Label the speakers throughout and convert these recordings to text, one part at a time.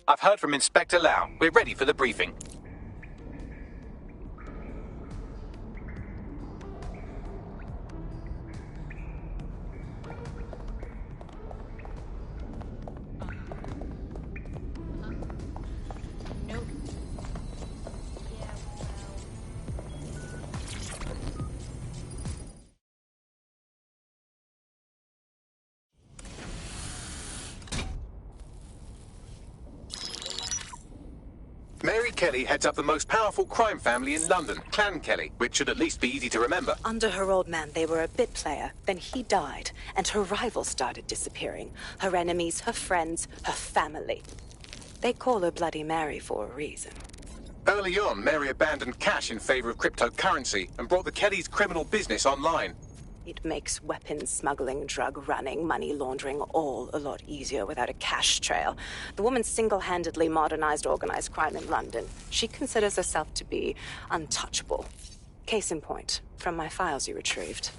Speaker 1: I've heard from Inspector Lau. We're ready for the briefing. Mary Kelly heads up the most powerful crime family in London, Clan Kelly, which should at least be easy to remember.
Speaker 2: Under her old man, they were a bit player. Then he died, and her rivals started disappearing. Her enemies, her friends, her family. They call her Bloody Mary for a reason.
Speaker 1: Early on, Mary abandoned cash in favor of cryptocurrency and brought the Kellys' criminal business online.
Speaker 2: It makes weapons smuggling, drug running, money laundering all a lot easier without a cash trail. The woman single-handedly modernized organized crime in London. She considers herself to be untouchable. Case in point, from my files you retrieved.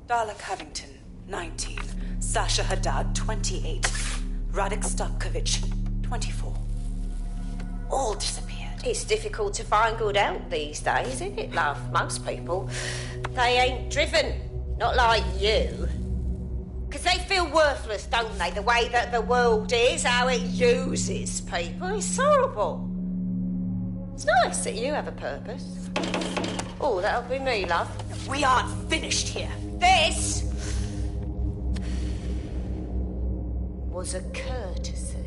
Speaker 2: Darla Covington, 19. Sasha Haddad, 28. Radek Stopkovich, 24. All disappeared.
Speaker 3: It's difficult to find good help these days, isn't it, love? Most people, they ain't driven. Not like you. Because they feel worthless, don't they? The way that the world is, how it uses people. It's horrible. It's nice that you have a purpose. Oh, that'll be me, love.
Speaker 2: We aren't finished here.
Speaker 3: This was a courtesy.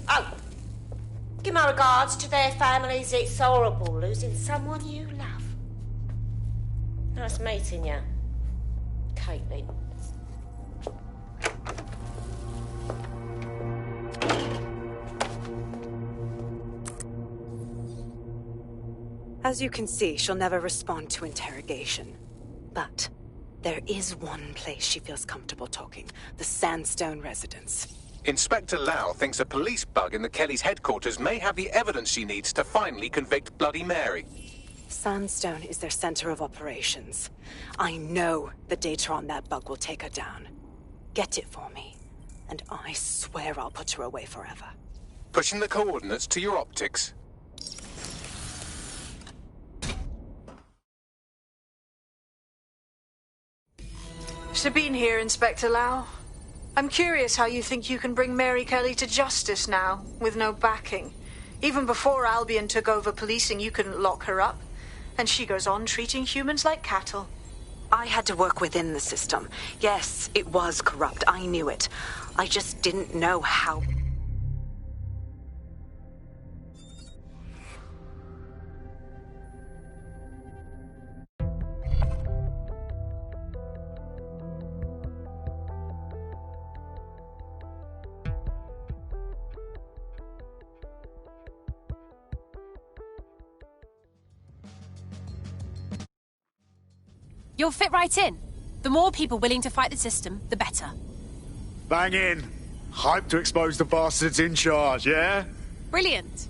Speaker 3: Oh, give my regards to their families. It's horrible losing someone you love. Nice meeting you, Caitlin.
Speaker 2: As you can see, she'll never respond to interrogation. But there is one place she feels comfortable talking. The Sandstone residence.
Speaker 1: Inspector Lau thinks a police bug in the Kellys' headquarters may have the evidence she needs to finally convict Bloody Mary.
Speaker 2: Sandstone is their center of operations. I know the data on that bug will take her down. Get it for me, and I swear I'll put her away forever.
Speaker 1: Pushing the coordinates to your optics.
Speaker 4: Sabine here, Inspector Lau. I'm curious how you think you can bring Mary Kelly to justice now, with no backing. Even before Albion took over policing, you couldn't lock her up. And she goes on treating humans like cattle.
Speaker 2: I had to work within the system. Yes, it was corrupt. I knew it. I just didn't know how.
Speaker 5: You'll fit right in. The more people willing to fight the system, the better.
Speaker 6: Bang in. Hype to expose the bastards in charge, yeah?
Speaker 5: Brilliant.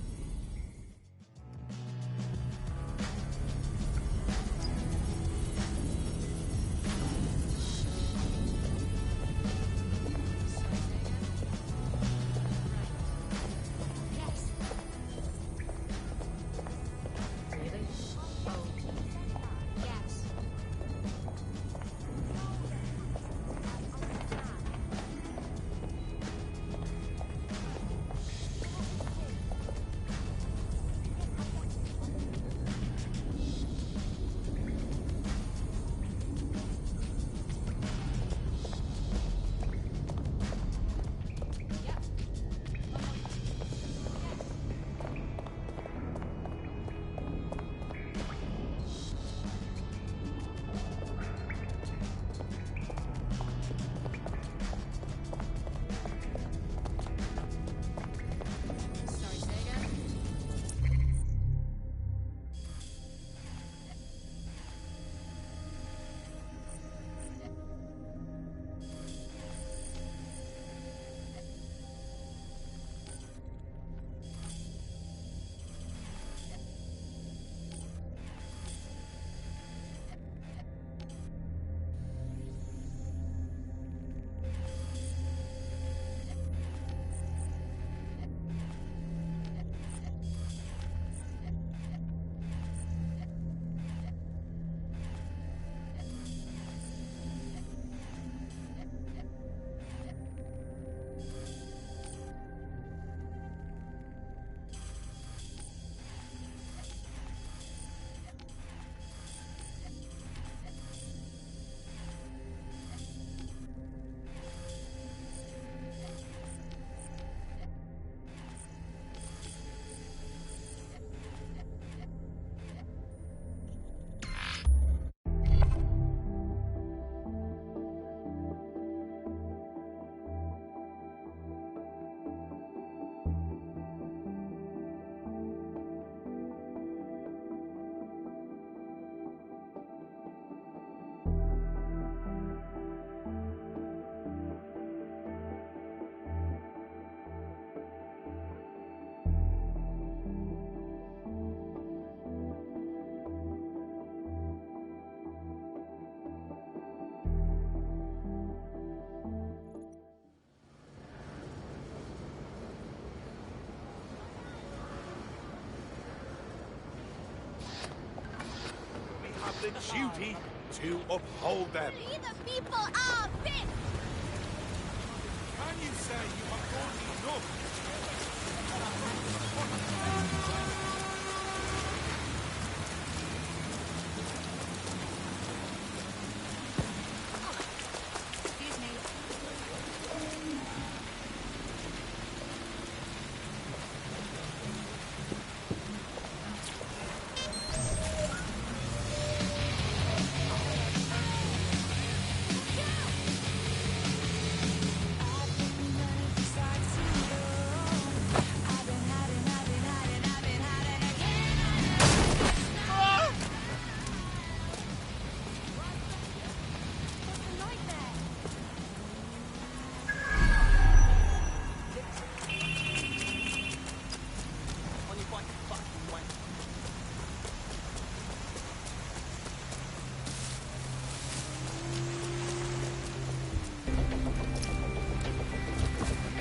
Speaker 6: the duty to uphold them.
Speaker 7: We the people are fit!
Speaker 6: Can you say you have done enough?
Speaker 7: Excuse me.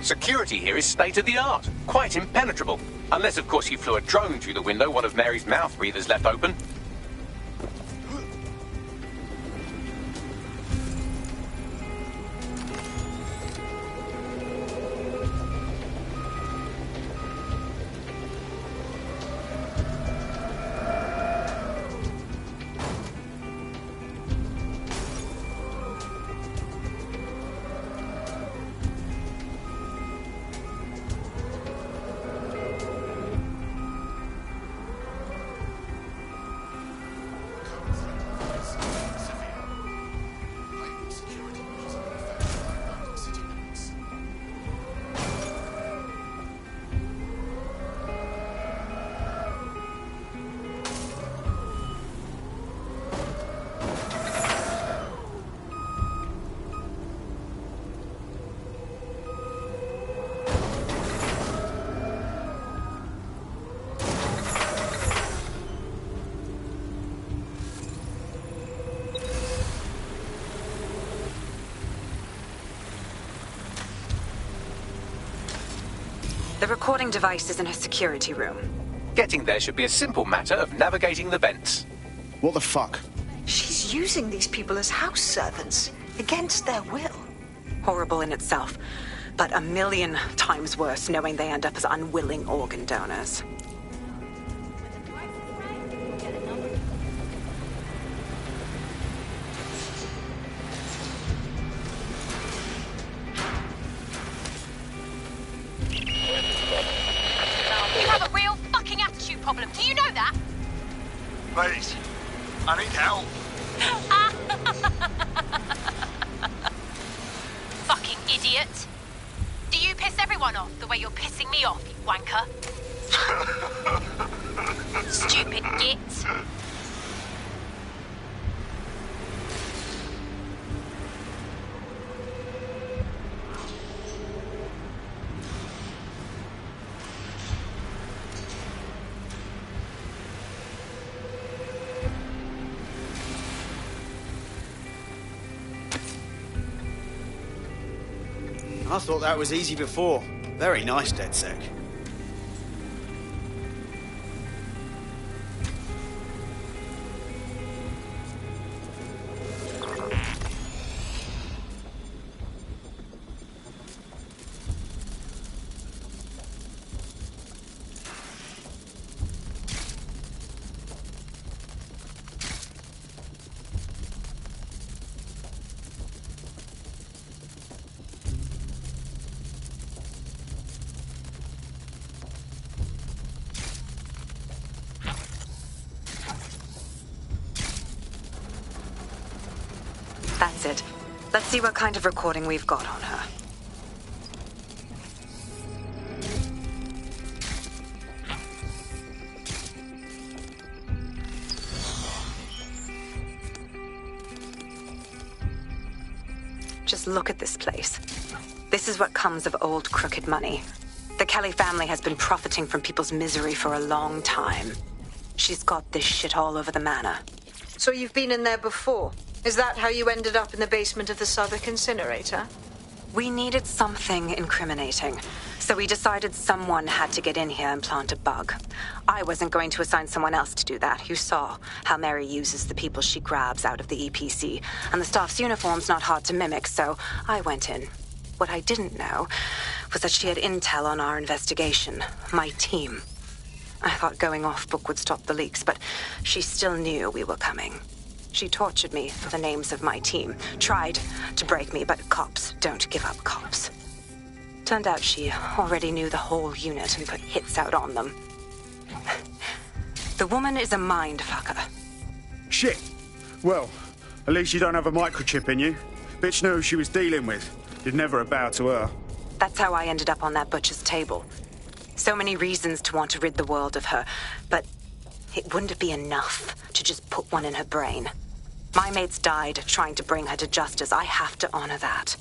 Speaker 1: Security here is state-of-the-art, quite impenetrable. Unless, of course, you flew a drone through the window one of Mary's mouth breathers left open.
Speaker 2: The recording device is in her security room.
Speaker 1: Getting there should be a simple matter of navigating the vents.
Speaker 6: What the fuck?
Speaker 4: She's using these people as house servants, against their will.
Speaker 2: Horrible in itself, but a million times worse knowing they end up as unwilling organ donors.
Speaker 5: You have a real fucking attitude problem. Do you know that?
Speaker 6: Please, I need help.
Speaker 5: Fucking idiot. Do you piss everyone off the way you're pissing me off, you wanker? Stupid git.
Speaker 8: I thought that was easy before. Very nice, DedSec.
Speaker 2: That's it. Let's see what kind of recording we've got on her. Just look at this place. This is what comes of old crooked money. The Kelly family has been profiting from people's misery for a long time. She's got this shit all over the manor.
Speaker 4: So you've been in there before? Is that how you ended up in the basement of the Southwark incinerator?
Speaker 2: We needed something incriminating. So we decided someone had to get in here and plant a bug. I wasn't going to assign someone else to do that. You saw how Mary uses the people she grabs out of the EPC, and the staff's uniform's not hard to mimic, so I went in. What I didn't know was that she had intel on our investigation, my team. I thought going off book would stop the leaks, but she still knew we were coming. She tortured me for the names of my team, tried to break me, but cops don't give up cops. Turned out she already knew the whole unit and put hits out on them. The woman is a mind fucker.
Speaker 6: Shit. Well, at least you don't have a microchip in you. Bitch knew who she was dealing with. You'd never bow to her.
Speaker 2: That's how I ended up on that butcher's table. So many reasons to want to rid the world of her, but it wouldn't be enough to just put one in her brain. My mates died trying to bring her to justice. I have to honor that.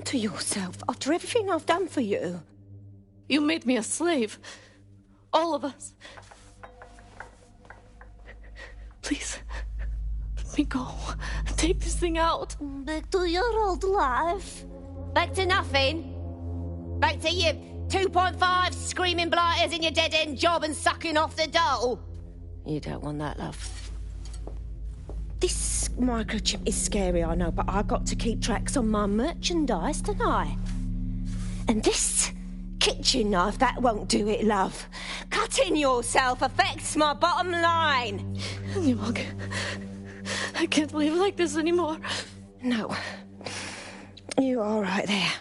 Speaker 3: to yourself after everything I've done for you?
Speaker 9: You made me a slave. All of us. Please, let me go. Take this thing out.
Speaker 3: Back to your old life. Back to nothing. Back to you 2.5 screaming blighters in your dead-end job and sucking off the dole. You don't want that, love. This microchip is scary, I know, but I got to keep tracks on my merchandise, don't I? And this kitchen knife, that won't do it, love. Cutting yourself affects my bottom line.
Speaker 9: I can't live like this anymore.
Speaker 3: No. You're all right there.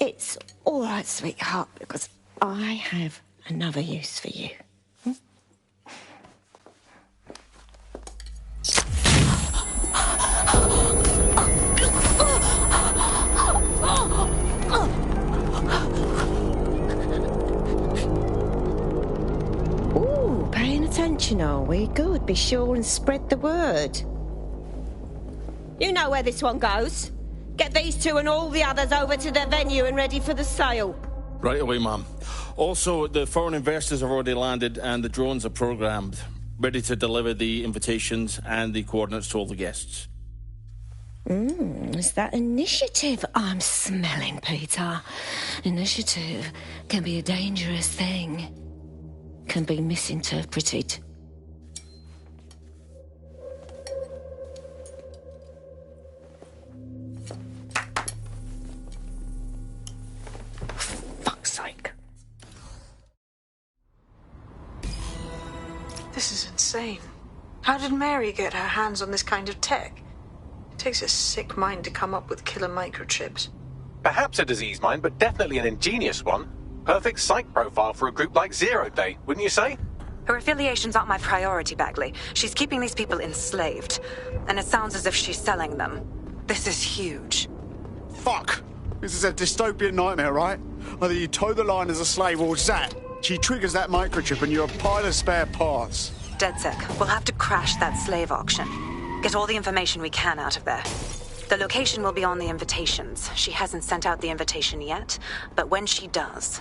Speaker 3: It's all right, sweetheart, because I have another use for you. Ooh, paying attention, are we? Good. Be sure and spread the word. You know where this one goes. Get these two and all the others over to the venue and ready for the sale.
Speaker 10: Right away, Ma'am. Also, the foreign investors have already landed and the drones are programmed, ready to deliver the invitations and the coordinates to all the guests.
Speaker 3: Is that initiative I'm smelling, Peter? Initiative can be a dangerous thing. Can be misinterpreted. Fuck's sake.
Speaker 4: This is insane. How did Mary get her hands on this kind of tech? It takes a sick mind to come up with killer microchips.
Speaker 1: Perhaps a disease mind, but definitely an ingenious one. Perfect psych profile for a group like Zero Day, wouldn't you say?
Speaker 2: Her affiliations aren't my priority, Bagley. She's keeping these people enslaved. And it sounds as if she's selling them. This is huge.
Speaker 6: Fuck! This is a dystopian nightmare, right? Either you toe the line as a slave or zap. She triggers that microchip and you're a pile of spare parts.
Speaker 2: DedSec, we'll have to crash that slave auction. Get all the information we can out of there. The location will be on the invitations. She hasn't sent out the invitation yet, but when she does...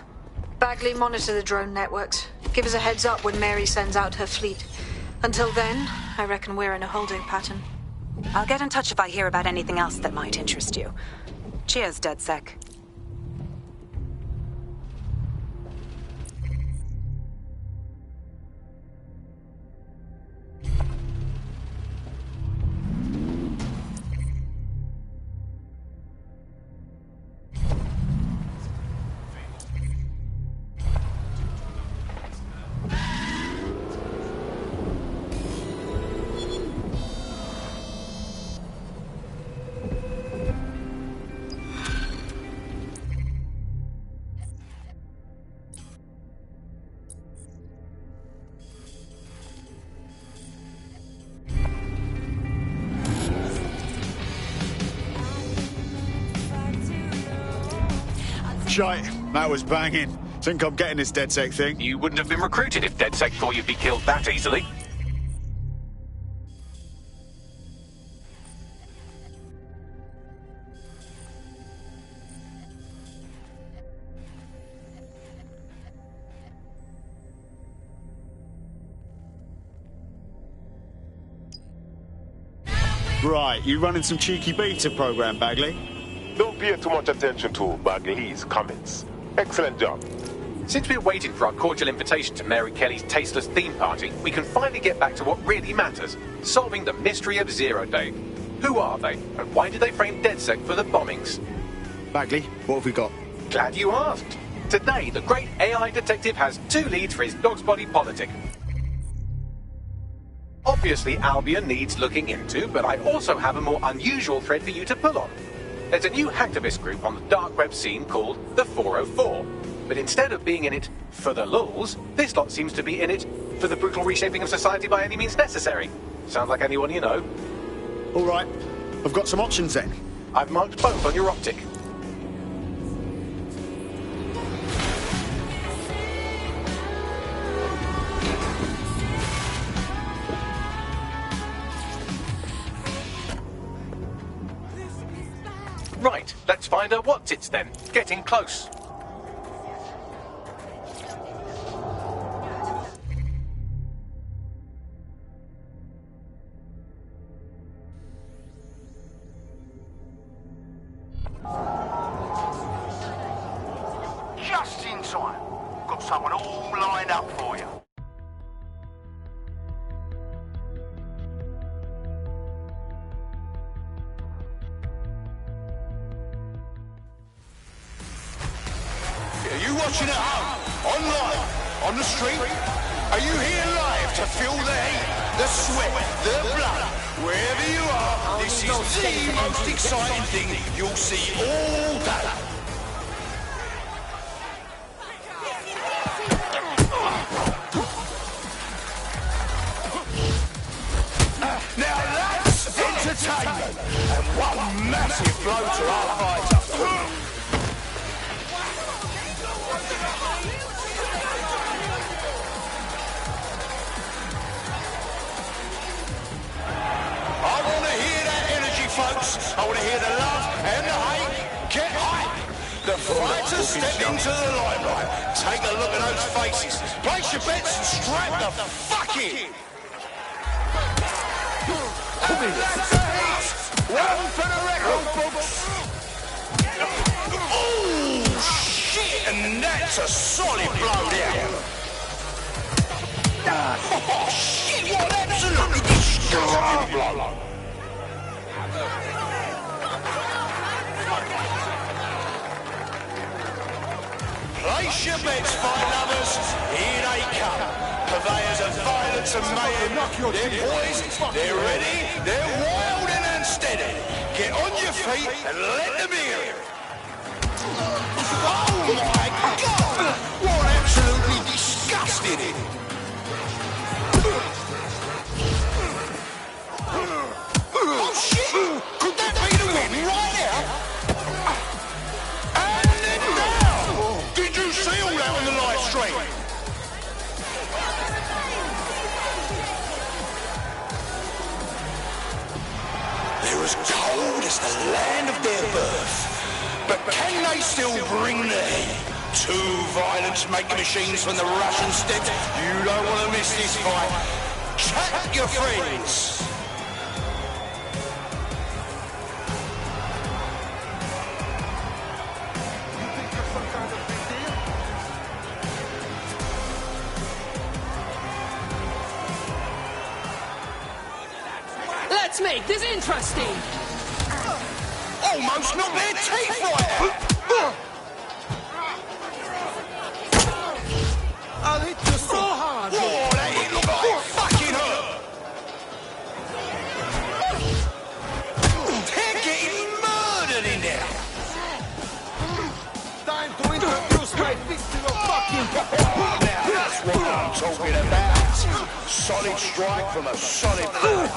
Speaker 4: Bagley, monitor the drone networks. Give us a heads up when Mary sends out her fleet. Until then, I reckon we're in a holding pattern.
Speaker 2: I'll get in touch if I hear about anything else that might interest you. Cheers, DedSec.
Speaker 6: Shite, that was banging. Think I'm getting this DedSec thing?
Speaker 1: You wouldn't have been recruited if DedSec thought you'd be killed that easily.
Speaker 6: Right, you running some cheeky beta program, Bagley?
Speaker 11: Don't pay too much attention to Bagley's comments. Excellent job.
Speaker 1: Since we're waiting for our cordial invitation to Mary Kelly's tasteless theme party, we can finally get back to what really matters, solving the mystery of Zero Day. Who are they, and why did they frame DedSec for the bombings?
Speaker 6: Bagley, what have we got?
Speaker 1: Glad you asked. Today, the great AI detective has 2 leads for his dog's body politic. Obviously, Albion needs looking into, but I also have a more unusual thread for you to pull on. There's a new hacktivist group on the dark web scene called the 404. But instead of being in it for the lulz, this lot seems to be in it for the brutal reshaping of society by any means necessary. Sound like anyone you know?
Speaker 6: All right, I've got some options then.
Speaker 1: I've marked both on your optic. Pathfinder what's-its then? Getting close.
Speaker 12: Just in time. Got someone all lined up for you.
Speaker 13: Are you watching at home, online, on the street? Are you here live to feel the heat, the sweat, the blood? Wherever you are, this is the most exciting thing you'll see all day. Now that's entertainment, and one massive blow to our fighter. Folks, I want to hear the love and the hate. Get hype. The fighters step into the limelight. Take a look at those faces. Place your bets and strap the fuck in. And that's a hit. One for the record books. Oh, shit. And that's a solid blow down. Oh, shit. What an absolutely disgusting blow. Place your bets, fight lovers. Here they come. Purveyors of violence and mayhem. They're poised, they're ready, they're wild and unsteady. Get on your feet and let them hear it. Oh my God! What absolutely disgusting! Oh shit! Could that be the win right now? See all that on the live stream. They're as cold as the land of their birth. But can they still bring the heat? Two violence-making machines from the Russian steppes. You don't want to miss this fight. Chat your friends.
Speaker 14: Let's make this interesting!
Speaker 13: Almost knocked their teeth right out!
Speaker 14: I'll hit you so hard!
Speaker 13: Whoa, that hit looked like it fucking hurt! They're getting murdered in there!
Speaker 14: Time to introduce my fist to your fucking...
Speaker 13: Now that's what I'm talking about! Solid strike from a solid blow.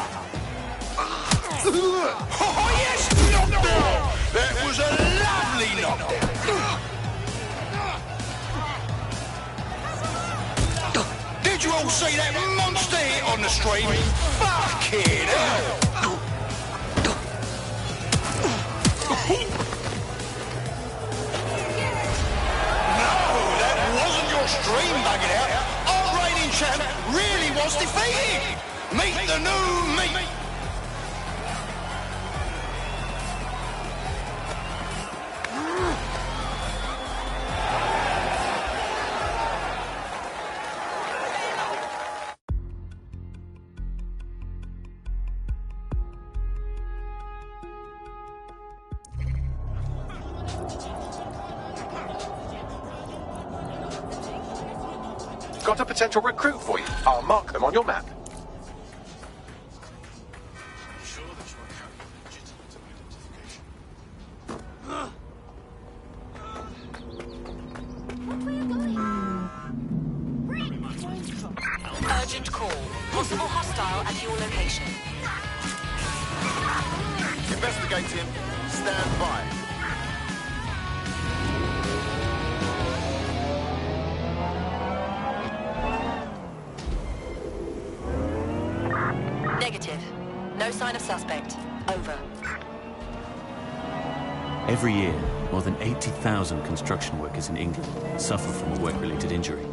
Speaker 13: Oh yes, knockdown! That was a lovely knockdown. Did you all see that monster hit on the stream? Fucking hell! No, that wasn't your stream bugging out. Our reigning champ really was defeated. Meet the new me.
Speaker 1: Got a potential recruit for you. I'll mark them on your map.
Speaker 15: Urgent call. Possible hostile at your location.
Speaker 12: Investigate him. Stand by.
Speaker 15: Negative. No sign of suspect. Over.
Speaker 16: Every year, More than 80,000 construction workers in England suffer from a work-related injury.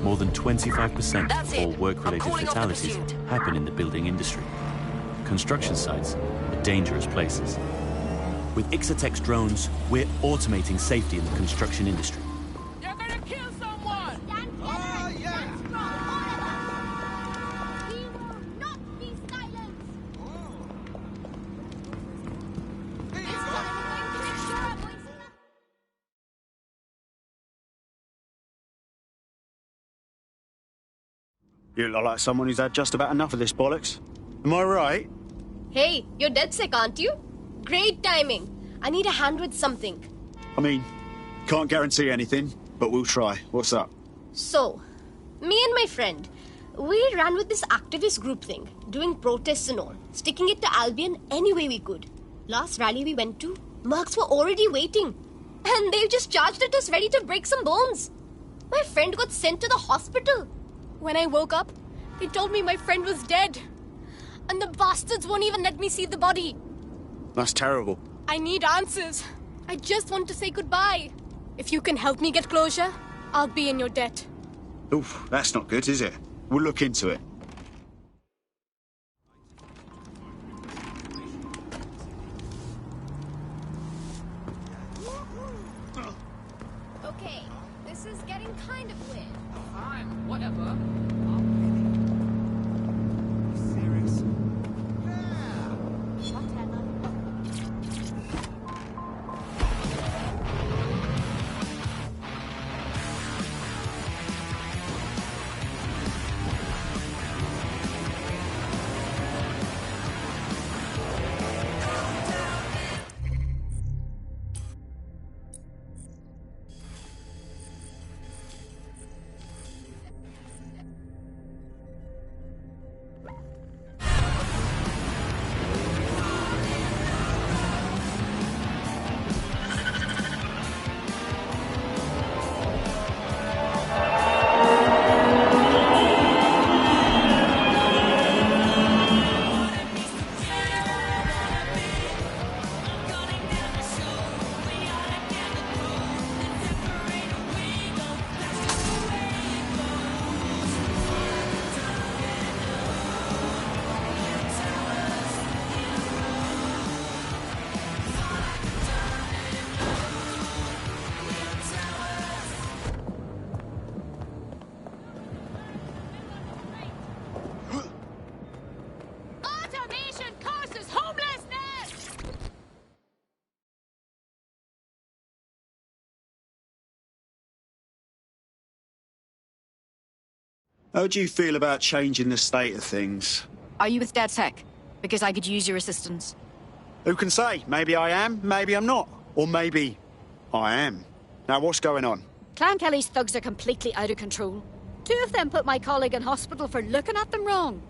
Speaker 16: More than 25% of all work-related fatalities happen in the building industry. Construction sites are dangerous places. With Ixatek's drones, we're automating safety in the construction industry.
Speaker 7: You're gonna kill someone!
Speaker 14: Oh, yeah!
Speaker 7: We will not be silenced!
Speaker 6: You look like someone who's had just about enough of this bollocks. Am I right?
Speaker 17: Hey, you're dead sick, aren't you? Great timing. I need a hand with something.
Speaker 6: I mean, can't guarantee anything, but we'll try. What's up?
Speaker 17: So, me and my friend, we ran with this activist group thing, doing protests and all, sticking it to Albion any way we could. Last rally we went to, mercs were already waiting, and they just charged at us ready to break some bones. My friend got sent to the hospital. When I woke up, they told me my friend was dead. And the bastards won't even let me see the body.
Speaker 6: That's terrible.
Speaker 17: I need answers. I just want to say goodbye. If you can help me get closure, I'll be in your debt.
Speaker 6: Oof, that's not good, is it? We'll look into it.
Speaker 17: Okay, this is getting kind of weird.
Speaker 7: Fine, whatever. Automation causes homelessness!
Speaker 6: How do you feel about changing the state of things?
Speaker 18: Are you with DedSec? Because I could use your assistance.
Speaker 6: Who can say? Maybe I am, maybe I'm not. Or maybe I am. Now, what's going on?
Speaker 18: Clan Kelly's thugs are completely out of control. 2 of them put my colleague in hospital for looking at them wrong.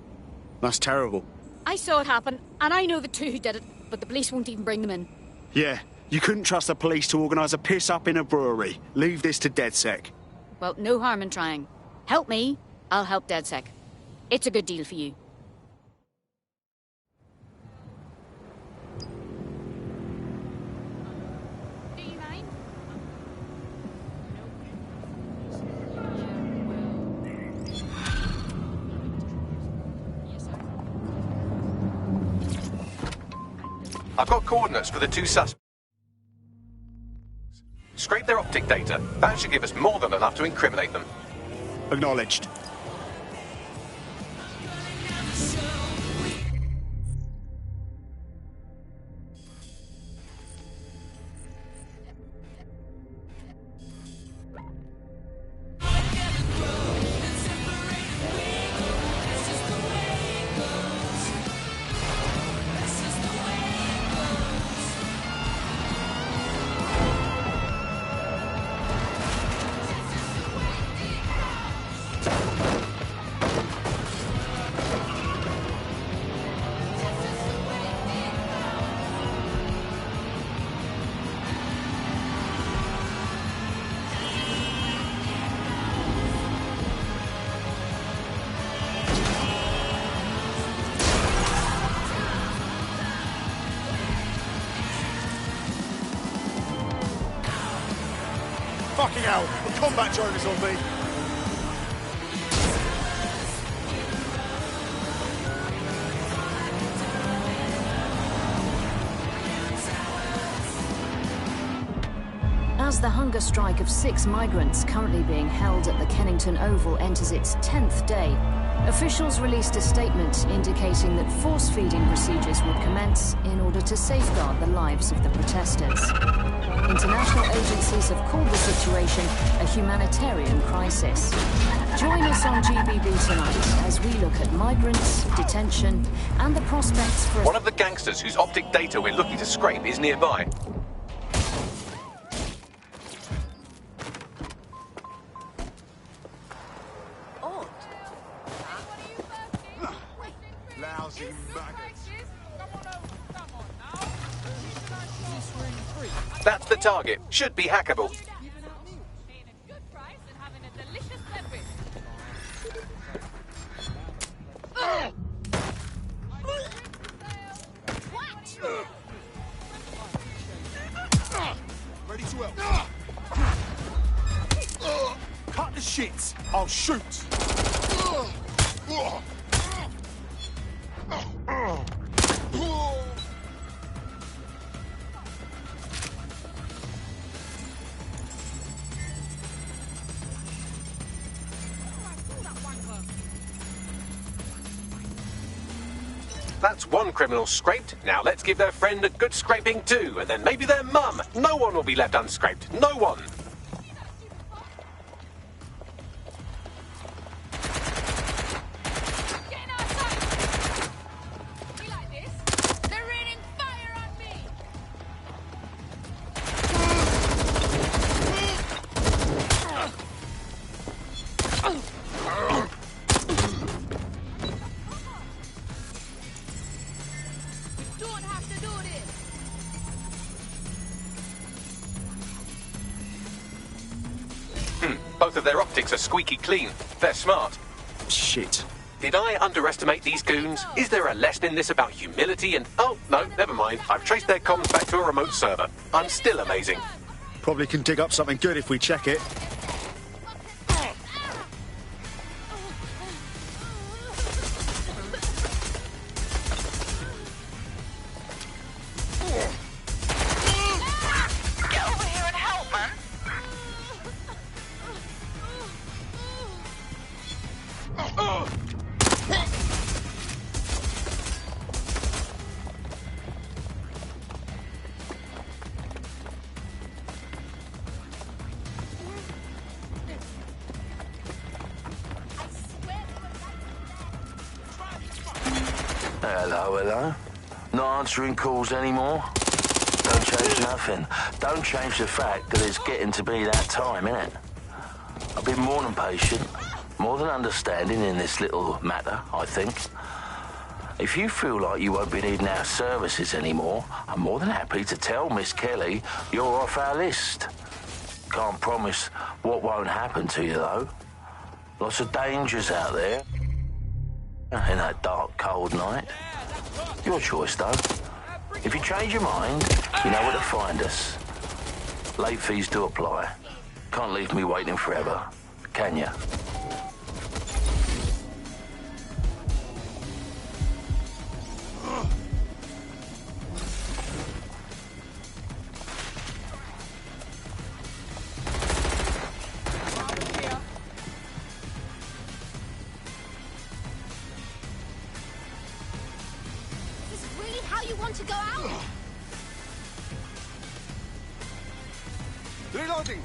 Speaker 6: That's terrible.
Speaker 18: I saw it happen, and I know the 2 who did it, but the police won't even bring them in.
Speaker 6: Yeah, you couldn't trust the police to organise a piss-up in a brewery. Leave this to DedSec.
Speaker 18: Well, no harm in trying. Help me, I'll help DedSec. It's a good deal for you.
Speaker 7: Do you mind?
Speaker 1: I've got coordinates for the 2 suspects. Scrape their optic data. That should give us more than enough to incriminate them.
Speaker 6: Acknowledged. Fucking hell, a combat drone is on me.
Speaker 19: As the hunger strike of 6 migrants currently being held at the Kennington Oval enters its 10th day, officials released a statement indicating that force-feeding procedures would commence in order to safeguard the lives of the protesters. International agencies have called the situation a humanitarian crisis. Join us on GBB tonight as we look at migrants, detention, and the prospects for...
Speaker 1: One of the gangsters whose optic data we're looking to scrape is nearby.
Speaker 6: Lousy maggots.
Speaker 1: That's the target. Should be hackable.
Speaker 6: Ready to help. Cut the shit. I'll shoot.
Speaker 1: That's one criminal scraped. Now let's give their friend a good scraping too, and then maybe their mum. No one will be left unscraped. No one. Both of their optics are squeaky clean. They're smart.
Speaker 6: Shit.
Speaker 1: Did I underestimate these goons? Is there a lesson in this about humility and... Oh, no, never mind. I've traced their comms back to a remote server. I'm still amazing.
Speaker 6: Probably can dig up something good if we check it.
Speaker 20: Hello. Not answering calls anymore? Don't change nothing. Don't change the fact that it's getting to be that time, innit? I've been more than patient, more than understanding in this little matter, I think. If you feel like you won't be needing our services anymore, I'm more than happy to tell Miss Kelly you're off our list. Can't promise what won't happen to you, though. Lots of dangers out there in that dark, cold night. Your choice, though. If you change your mind, you know where to find us. Late fees do apply. Can't leave me waiting forever, can you?
Speaker 6: Reloading.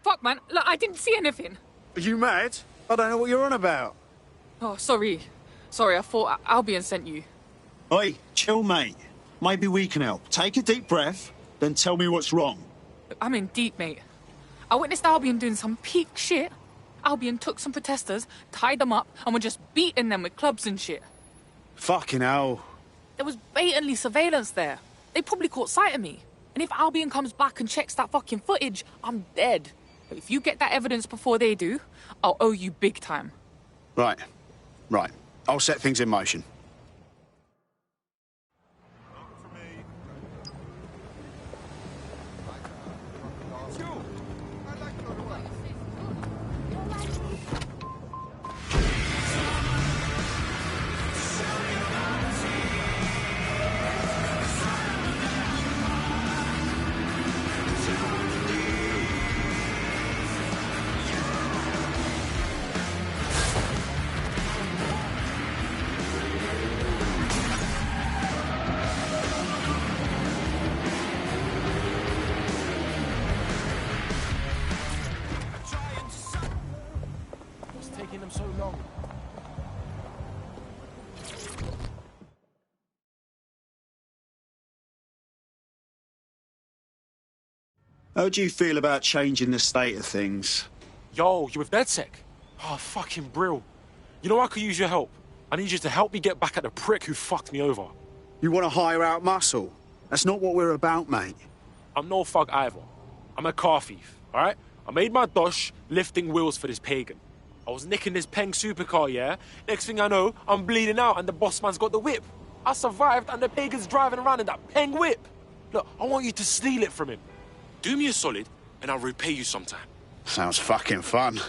Speaker 7: Fuck, man. Look, I didn't see anything.
Speaker 6: Are you mad? I don't know what you're on about.
Speaker 7: Oh, sorry. Sorry, I thought Albion sent you.
Speaker 6: Oi, chill, mate. Maybe we can help. Take a deep breath, then tell me what's wrong.
Speaker 7: I'm in deep, mate. I witnessed Albion doing some peak shit. Albion took some protesters, tied them up, and were just beating them with clubs and shit.
Speaker 6: Fucking hell.
Speaker 7: There was blatantly surveillance there. They probably caught sight of me. And if Albion comes back and checks that fucking footage, I'm dead. But if you get that evidence before they do, I'll owe you big time.
Speaker 6: Right. I'll set things in motion. How do you feel about changing the state of things?
Speaker 21: Yo, you with DedSec? Oh, fucking brill. You know I could use your help. I need you to help me get back at the prick who fucked me over.
Speaker 6: You want to hire out muscle? That's not what we're about, mate.
Speaker 21: I'm no thug either. I'm a car thief, alright? I made my dosh lifting wheels for this pagan. I was nicking this Peng supercar, yeah? Next thing I know, I'm bleeding out and the boss man's got the whip. I survived and the pagan's driving around in that Peng whip. Look, I want you to steal it from him. Do me a solid, and I'll repay you sometime.
Speaker 6: Sounds fucking fun.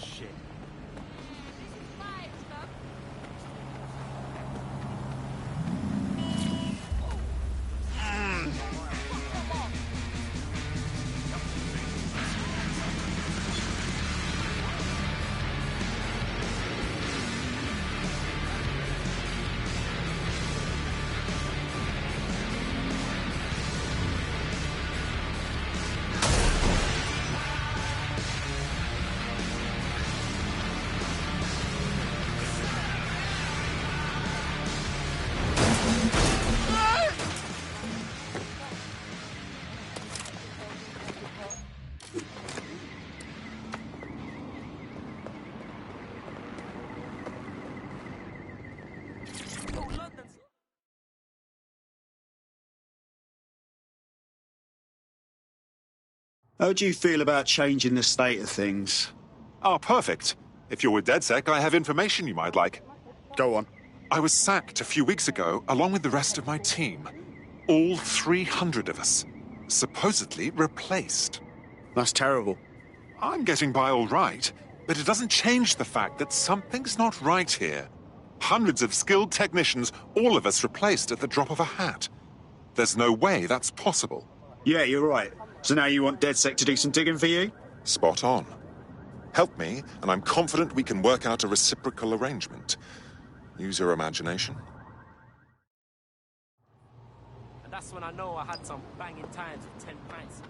Speaker 21: Shit.
Speaker 6: How do you feel about changing the state of things?
Speaker 22: Oh, perfect. If you're with DedSec, I have information you might like.
Speaker 6: Go on.
Speaker 22: I was sacked a few weeks ago, along with the rest of my team. All 300 of us. Supposedly replaced.
Speaker 6: That's terrible.
Speaker 22: I'm getting by all right, but it doesn't change the fact that something's not right here. Hundreds of skilled technicians, all of us replaced at the drop of a hat. There's no way that's possible.
Speaker 6: Yeah, you're right. So now you want DedSec to do some digging for you?
Speaker 22: Spot on. Help me, and I'm confident we can work out a reciprocal arrangement. Use your imagination.
Speaker 23: And that's when I know I had some banging times of 10 pints.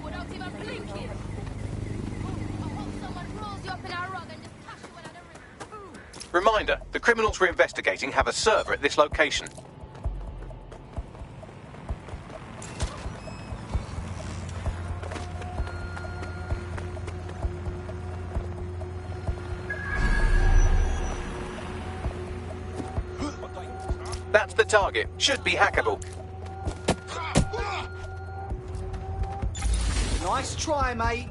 Speaker 7: Without even blinking. I hope someone rolls you up in a rug and just cash you another ring.
Speaker 1: Reminder, the criminals we're investigating have a server at this location. That's the target. Should be hackable.
Speaker 14: Nice try, mate.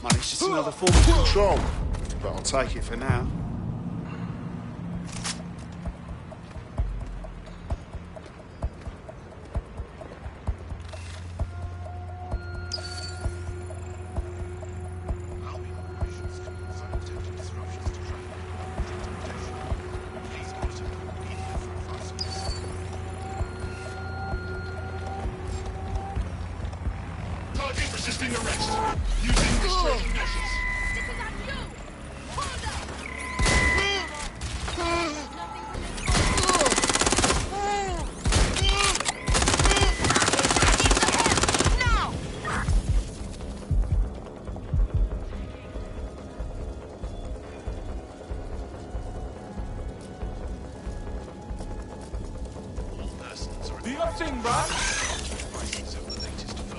Speaker 6: Man, it's just another form of control. But I'll take it for now.
Speaker 13: resisting arrest. Using restraining measures.
Speaker 21: Do your thing, bruh.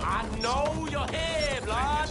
Speaker 21: I know you're here, blood.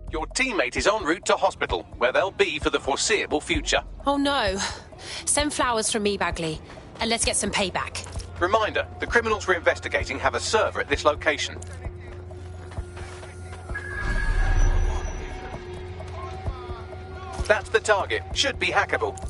Speaker 1: Your teammate is en route to hospital, where they'll be for the foreseeable future.
Speaker 5: Oh no. Send flowers from me, Bagley, and let's get some payback.
Speaker 1: Reminder, the criminals we're investigating have a server at this location. That's the target. Should be hackable.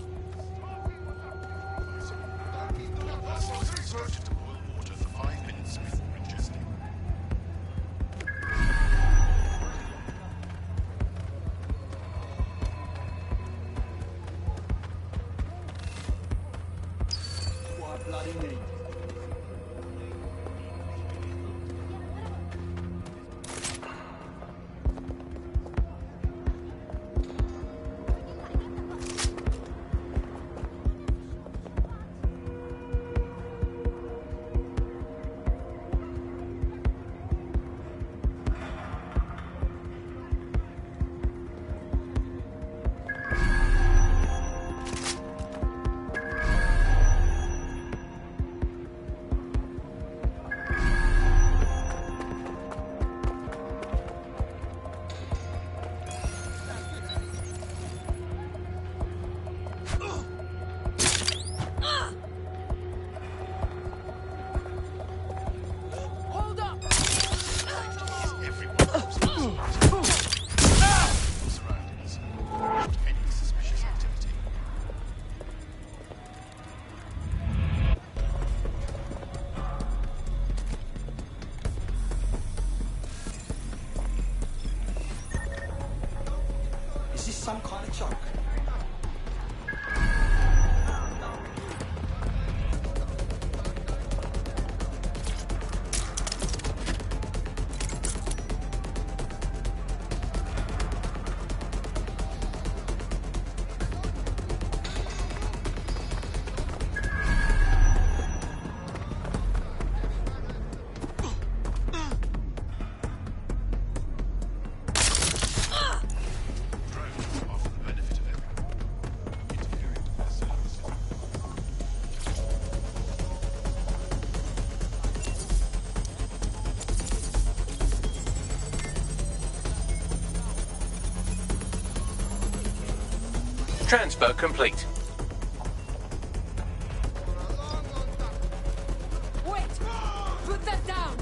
Speaker 14: Some kind of joke.
Speaker 1: Transfer complete.
Speaker 8: Wait! Put that down!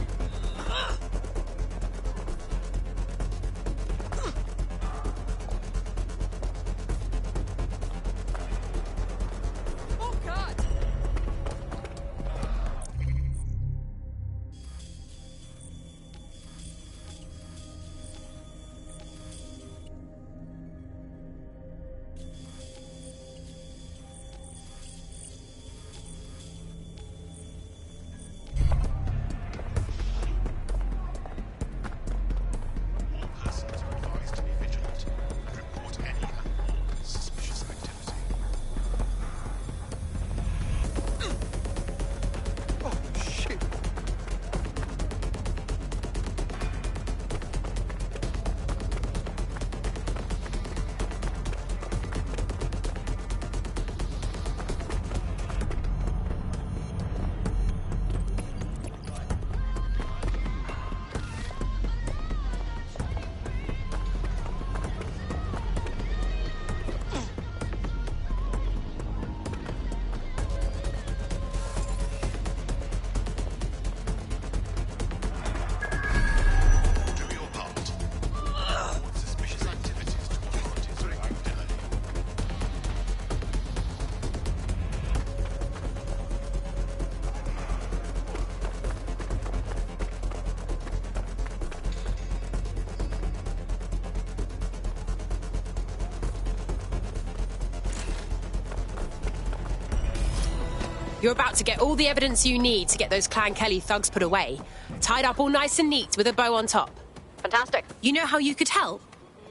Speaker 5: You're about to get all the evidence you need to get those Clan Kelly thugs put away. Tied up all nice and neat with a bow on top.
Speaker 2: Fantastic.
Speaker 5: You know how you could help?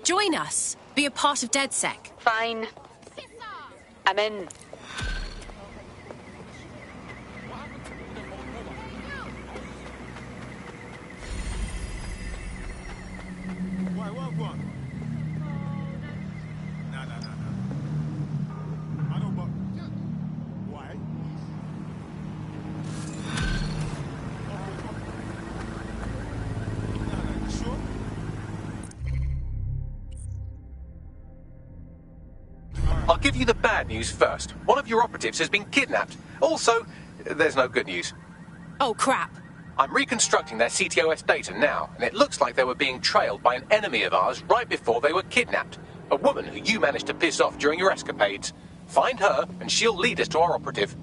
Speaker 5: Join us. Be a part of DedSec.
Speaker 2: Fine. I'm in.
Speaker 1: I'll give you the bad news first. One of your operatives has been kidnapped. Also, there's no good news.
Speaker 5: Oh, crap.
Speaker 1: I'm reconstructing their CTOS data now, and it looks like they were being trailed by an enemy of ours right before they were kidnapped. A woman who you managed to piss off during your escapades. Find her, and she'll lead us to our operative.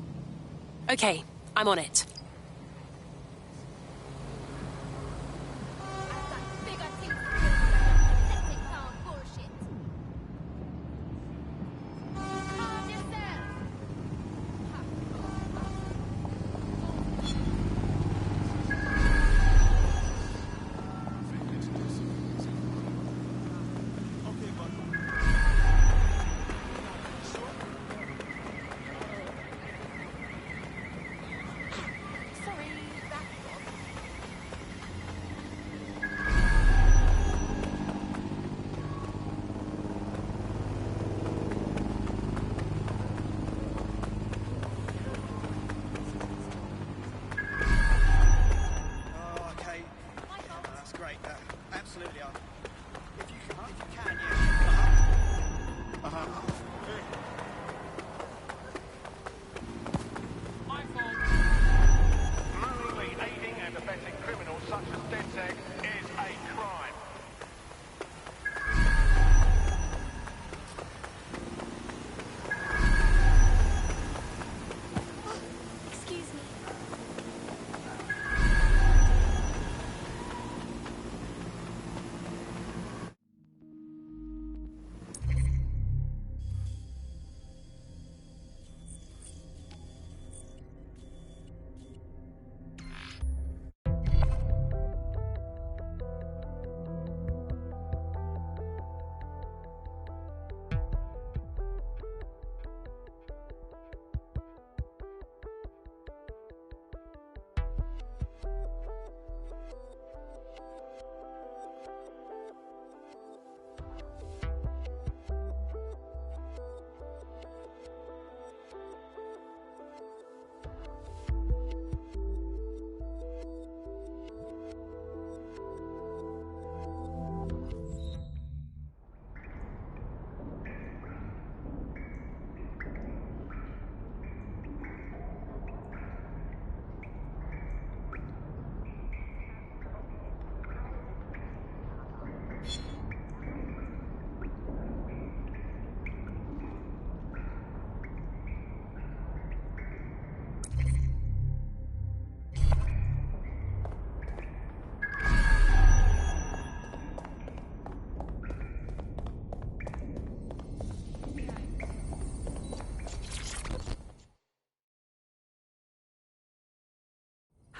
Speaker 5: Okay, I'm on it.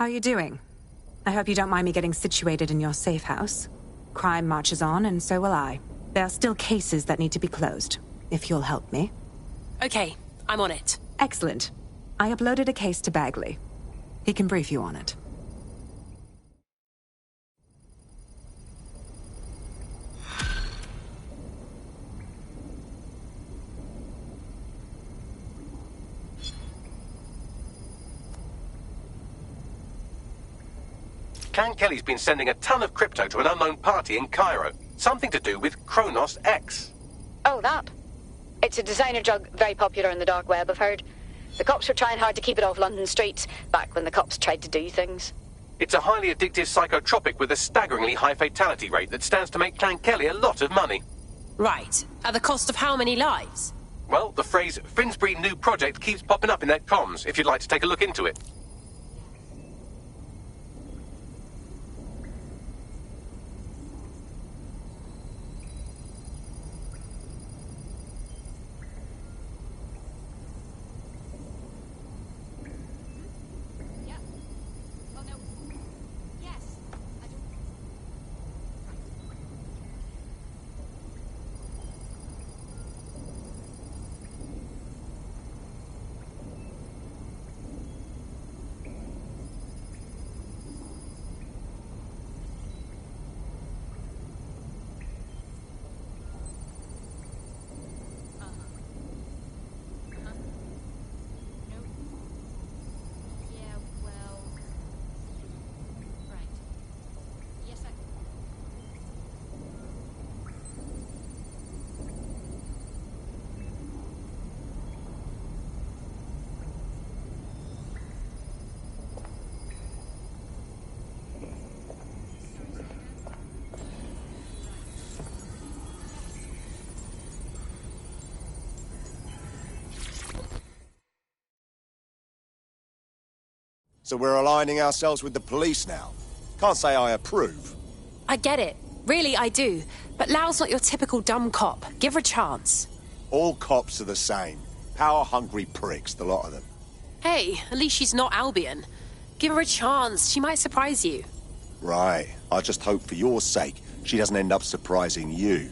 Speaker 2: How are you doing? I hope you don't mind me getting situated in your safe house. Crime marches on, and so will I. There are still cases that need to be closed, if you'll help me.
Speaker 5: Okay, I'm on it.
Speaker 2: Excellent. I uploaded a case to Bagley. He can brief you on it.
Speaker 1: Clan Kelly's been sending a ton of crypto to an unknown party in Cairo. Something to do with Kronos X.
Speaker 3: Oh, that. It's a designer drug very popular in the dark web, I've heard. The cops were trying hard to keep it off London streets, back when the cops tried to do things.
Speaker 1: It's a highly addictive psychotropic with a staggeringly high fatality rate that stands to make Clan Kelly a lot of money.
Speaker 5: Right. At the cost of how many lives?
Speaker 1: Well, the phrase Finsbury New Project keeps popping up in their comms, if you'd like to take a look into it.
Speaker 4: So we're aligning ourselves with the police now. Can't say I approve.
Speaker 5: I get it. Really, I do. But Lau's not your typical dumb cop. Give her a chance.
Speaker 4: All cops are the same. Power-hungry pricks, the lot of them.
Speaker 5: Hey, at least she's not Albion. Give her a chance. She might surprise you.
Speaker 4: Right. I just hope for your sake she doesn't end up surprising you.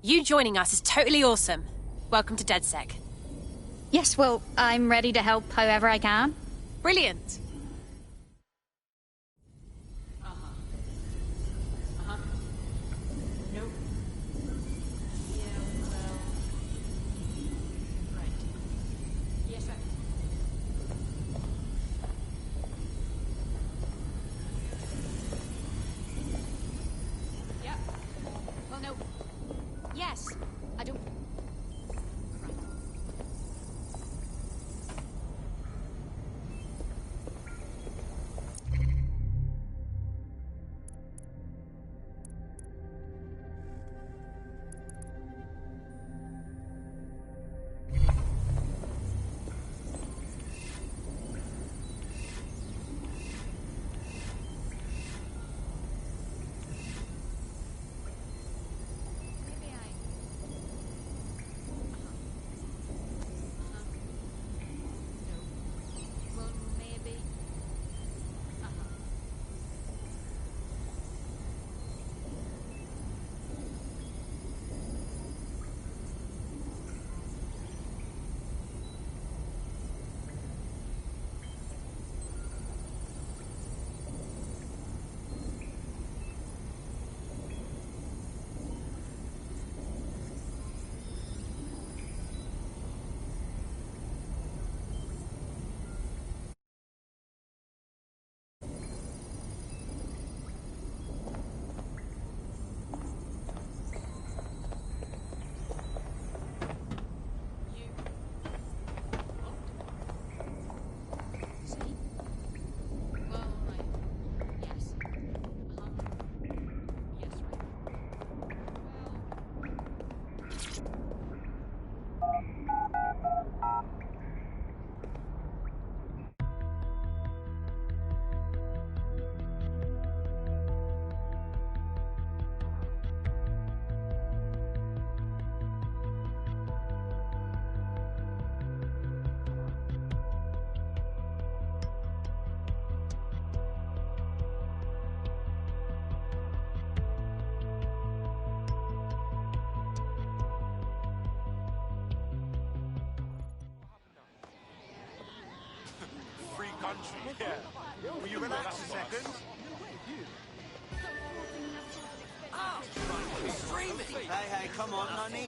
Speaker 5: You joining us is totally awesome. Welcome to DedSec.
Speaker 18: Yes, well, I'm ready to help however I can.
Speaker 5: Brilliant.
Speaker 8: Nope. Yeah, well... Right. Yes, sir.
Speaker 18: Yeah. Well, no. Yes. I don't...
Speaker 21: country. Yeah.
Speaker 6: Will you relax a second?
Speaker 14: Hey, come on, no need